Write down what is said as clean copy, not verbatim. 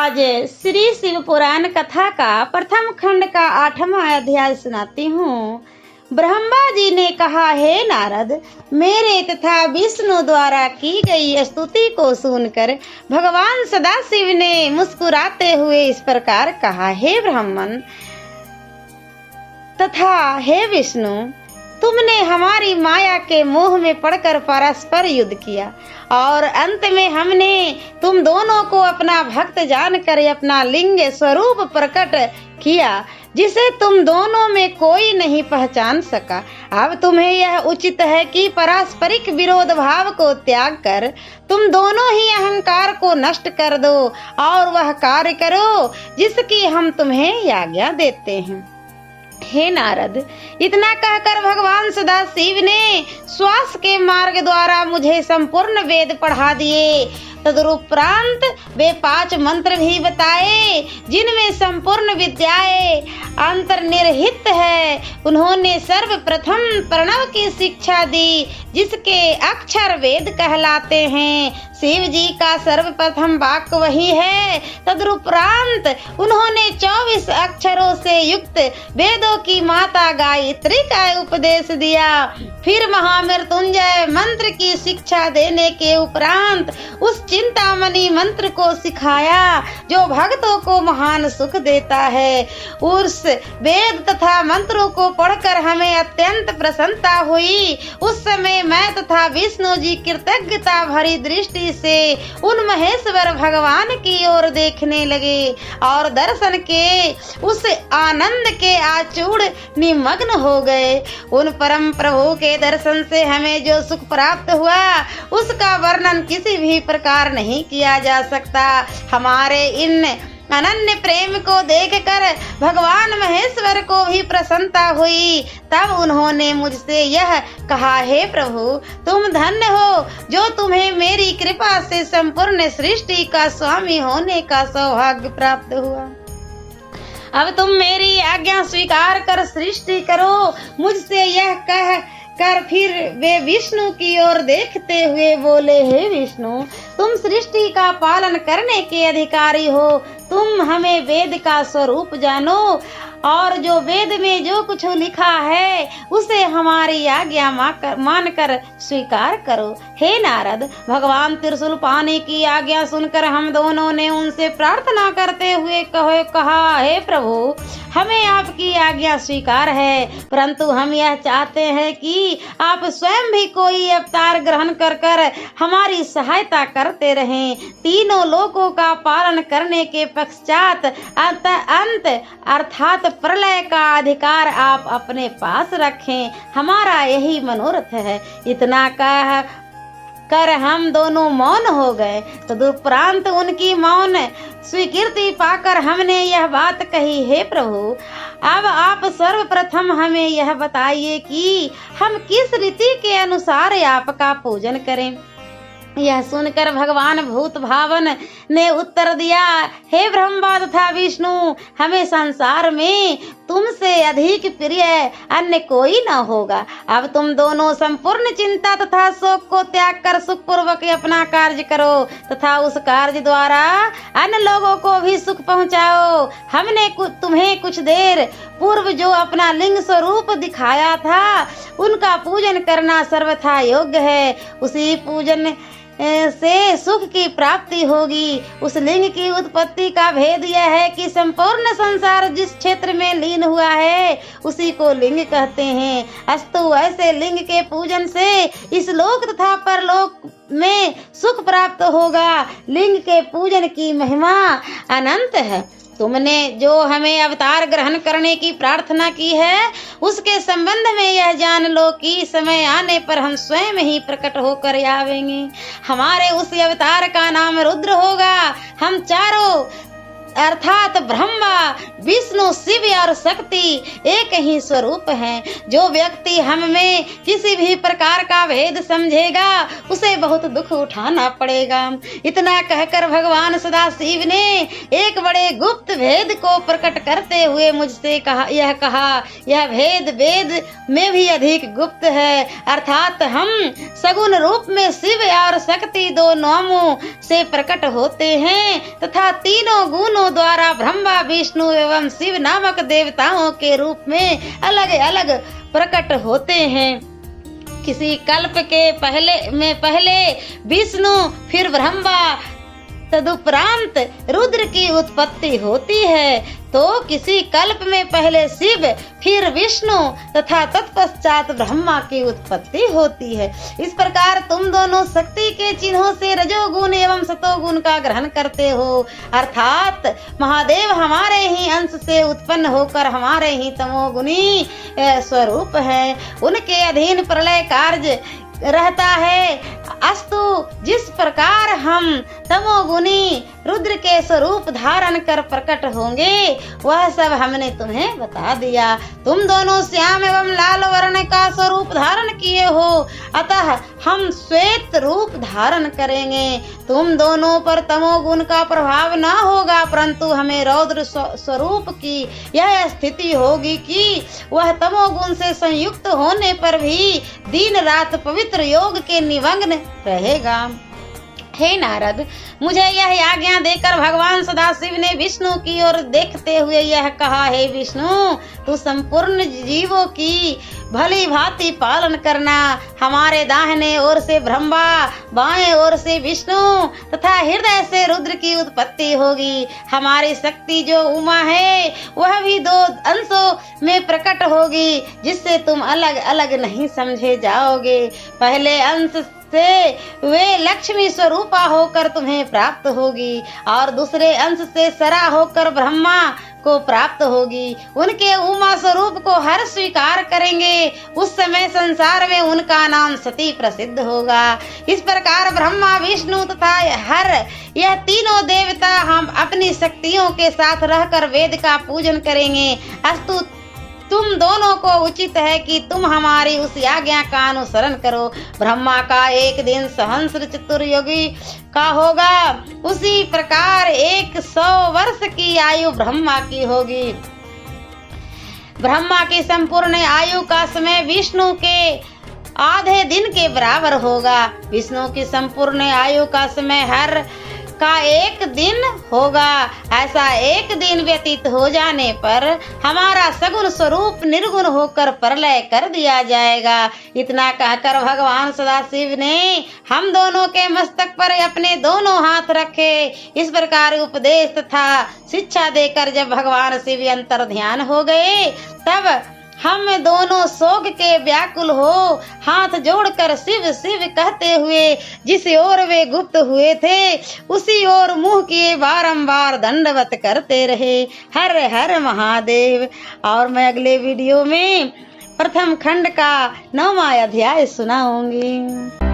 आज श्री शिव पुराण कथा का प्रथम खंड का 8वां अध्याय सुनाती हूँ। ब्रह्मा जी ने कहा, हे नारद, मेरे तथा विष्णु द्वारा की गई स्तुति को सुनकर भगवान सदाशिव ने मुस्कुराते हुए इस प्रकार कहा, हे ब्राह्मण तथा हे विष्णु, तुमने हमारी माया के मोह में पड़कर परस्पर युद्ध किया और अंत में हमने तुम दोनों को अपना भक्त जानकर अपना लिंग स्वरूप प्रकट किया, जिसे तुम दोनों में कोई नहीं पहचान सका। अब तुम्हें यह उचित है कि पारस्परिक विरोध भाव को त्याग कर तुम दोनों ही अहंकार को नष्ट कर दो और वह कार्य करो जिसकी हम तुम्हें आज्ञा देते हैं। हे नारद, इतना कहकर भगवान सदाशिव ने श्वास के मार्ग द्वारा मुझे संपूर्ण वेद पढ़ा दिए। तदुपरांत वे 5 मंत्र भी बताए जिनमें संपूर्ण विद्याएं अंतर्निहित है। उन्होंने सर्वप्रथम प्रणव की शिक्षा दी, जिसके अक्षर वेद कहलाते हैं। शिव जी का सर्वप्रथम वाक्य वही है। तदुपरांत उन्होंने 24 अक्षरों से युक्त वेदों की माता गायत्री का उपदेश दिया। फिर महामृत्युंजय मंत्र की शिक्षा देने के उपरांत उस चिंतामणि मंत्र को सिखाया जो भक्तों को महान सुख देता है। उस वेद तथा मंत्रों को पढ़कर हमें अत्यंत प्रसन्नता हुई। उस समय मैं तथा विष्णु जी कृतज्ञता भरी दृष्टि से उन महेश्वर भगवान की ओर देखने लगे और दर्शन के उस आनंद के आचूड़ निमग्न हो गए। उन परम प्रभु के दर्शन से हमें जो सुख प्राप्त हुआ उसका वर्णन किसी भी प्रकार नहीं किया जा सकता। हमारे इन अनन्य प्रेम को देखकर भगवान महेश्वर को भी प्रसन्नता हुई। तब उन्होंने मुझसे यह कहा, हे प्रभु, तुम धन्य हो जो तुम्हें मेरी कृपा से संपूर्ण सृष्टि का स्वामी होने का सौभाग्य प्राप्त हुआ। अब तुम मेरी आज्ञा स्वीकार कर सृष्टि करो। मुझसे यह कह कर फिर वे विष्णु की ओर देखते हुए बोले, हे विष्णु, तुम सृष्टि का पालन करने के अधिकारी हो। तुम हमें वेद का स्वरूप जानो और जो वेद में जो कुछ लिखा है उसे हमारी आज्ञा मानकर स्वीकार करो। हे नारद, भगवान त्रिशूल पाने की आज्ञा सुनकर हम दोनों ने उनसे प्रार्थना करते हुए कहा, हे प्रभु, हमें आपकी आज्ञा स्वीकार है, परंतु हम यह चाहते हैं कि आप स्वयं भी कोई अवतार ग्रहण कर हमारी सहायता करते रहें। तीनों लोकों का पालन करने के पश्चात अंत अर्थात प्रलय का अधिकार आप अपने पास रखें। हमारा यही मनोरथ है। इतना कह कर हम दोनों मौन हो गए। तदुपरांत उनकी मौन स्वीकृति पाकर हमने यह बात कही, हे प्रभु, अब आप सर्वप्रथम हमें यह बताइए कि हम किस रीति के अनुसार आपका पूजन करें। यह सुनकर भगवान भूत भावन ने उत्तर दिया, हे ब्रह्मा तथा विष्णु, हमें संसार में तुमसे अधिक प्रिय अन्य कोई न होगा। अब तुम दोनों संपूर्ण चिंता तथा शोक को त्याग कर सुखपूर्वक अपना कार्य करो तथा उस कार्य द्वारा अन्य लोगों को भी सुख पहुंचाओ। हमने तुम्हें कुछ देर पूर्व जो अपना लिंग स्वरूप दिखाया था उनका पूजन करना सर्वथा योग्य है। उसी पूजन से सुख की प्राप्ति होगी। उस लिंग की उत्पत्ति का भेद यह है कि संपूर्ण संसार जिस क्षेत्र में लीन हुआ है उसी को लिंग कहते हैं। अस्तु, ऐसे लिंग के पूजन से इस लोक तथा परलोक में सुख प्राप्त होगा। लिंग के पूजन की महिमा अनंत है। तुमने जो हमें अवतार ग्रहण करने की प्रार्थना की है उसके संबंध में यह जान लो कि समय आने पर हम स्वयं ही प्रकट होकर आवेंगे। हमारे उस अवतार का नाम रुद्र होगा। हम चारों अर्थात ब्रह्मा विष्णु शिव और शक्ति एक ही स्वरूप हैं। जो व्यक्ति हम में किसी भी प्रकार का भेद समझेगा उसे बहुत दुख उठाना पड़ेगा। इतना कहकर भगवान सदाशिव ने एक बड़े गुप्त भेद को प्रकट करते हुए मुझसे कहा, यह भेद वेद में भी अधिक गुप्त है। अर्थात हम सगुण रूप में शिव और शक्ति दो नामों से प्रकट होते हैं तथा तीनों गुणों द्वारा ब्रह्मा विष्णु एवं शिव नामक देवताओं के रूप में अलग अलग प्रकट होते हैं। किसी कल्प के पहले विष्णु फिर ब्रह्मा तदुपरांत रुद्र की उत्पत्ति होती है। तो किसी कल्प में पहले शिव फिर विष्णु तथा तत्पश्चात ब्रह्मा की उत्पत्ति होती है। इस प्रकार तुम दोनों शक्ति के चिन्हों से रजोगुण एवं सतोगुण का ग्रहण करते हो। अर्थात महादेव हमारे ही अंश से उत्पन्न होकर हमारे ही तमोगुणी स्वरूप है। उनके अधीन प्रलय कार्य रहता है। अस्तु जिस प्रकार हम तमोगुणी रुद्र के स्वरूप धारण कर प्रकट होंगे वह सब हमने तुम्हें बता दिया। तुम दोनों श्याम एवं लाल वर्ण का स्वरूप धारण किए हो, अतः हम श्वेत रूप धारण करेंगे। तुम दोनों पर तमोगुण का प्रभाव न होगा, परंतु हमें रौद्र स्वरूप की यह स्थिति होगी कि वह तमोगुण से संयुक्त होने पर भी दिन रात पवित्र योग के निमग्न रहेगा। हे नारद, मुझे यह आज्ञा देकर भगवान सदाशिव ने विष्णु की ओर देखते हुए यह कहा, हे विष्णु, तू संपूर्ण जीवों की भली भांति पालन करना। हमारे दाहिने ओर से ब्रह्मा, बाएं ओर से विष्णु तथा हृदय से रुद्र की उत्पत्ति होगी। हमारी शक्ति जो उमा है वह भी दो अंशों में प्रकट होगी, जिससे तुम अलग अलग नहीं समझे जाओगे। पहले अंश से वे लक्ष्मी स्वरूपा होकर तुम्हें प्राप्त होगी और दूसरे अंश से सरा होकर ब्रह्मा को प्राप्त होगी। उनके उमा स्वरूप को हर स्वीकार करेंगे, उस समय संसार में उनका नाम सती प्रसिद्ध होगा। इस प्रकार ब्रह्मा, विष्णु तथा हर यह तीनों देवता हम अपनी शक्तियों के साथ रहकर वेद का पूजन करेंगे। अस्तु तुम दोनों को उचित है कि तुम हमारी उस आज्ञा का अनुसरण करो। ब्रह्मा का एक दिन सहस्र चतुर्युगी का होगा, उसी प्रकार 100 वर्ष की आयु ब्रह्मा की होगी। ब्रह्मा की संपूर्ण आयु का समय विष्णु के आधे दिन के बराबर होगा। विष्णु की संपूर्ण आयु का समय हर का एक दिन होगा। ऐसा एक दिन व्यतीत हो जाने पर हमारा सगुण स्वरूप निर्गुण होकर प्रलय कर दिया जाएगा। इतना कहकर भगवान सदाशिव ने हम दोनों के मस्तक पर अपने दोनों हाथ रखे। इस प्रकार उपदेश तथा शिक्षा देकर जब भगवान शिव अंतर ध्यान हो गए, तब हम दोनों शोक के व्याकुल हो हाथ जोड़कर शिव शिव कहते हुए जिस ओर वे गुप्त हुए थे उसी ओर मुंह किए बारंबार दंडवत करते रहे। हर हर महादेव। और मैं अगले वीडियो में प्रथम खंड का 9वां अध्याय सुनाऊंगी।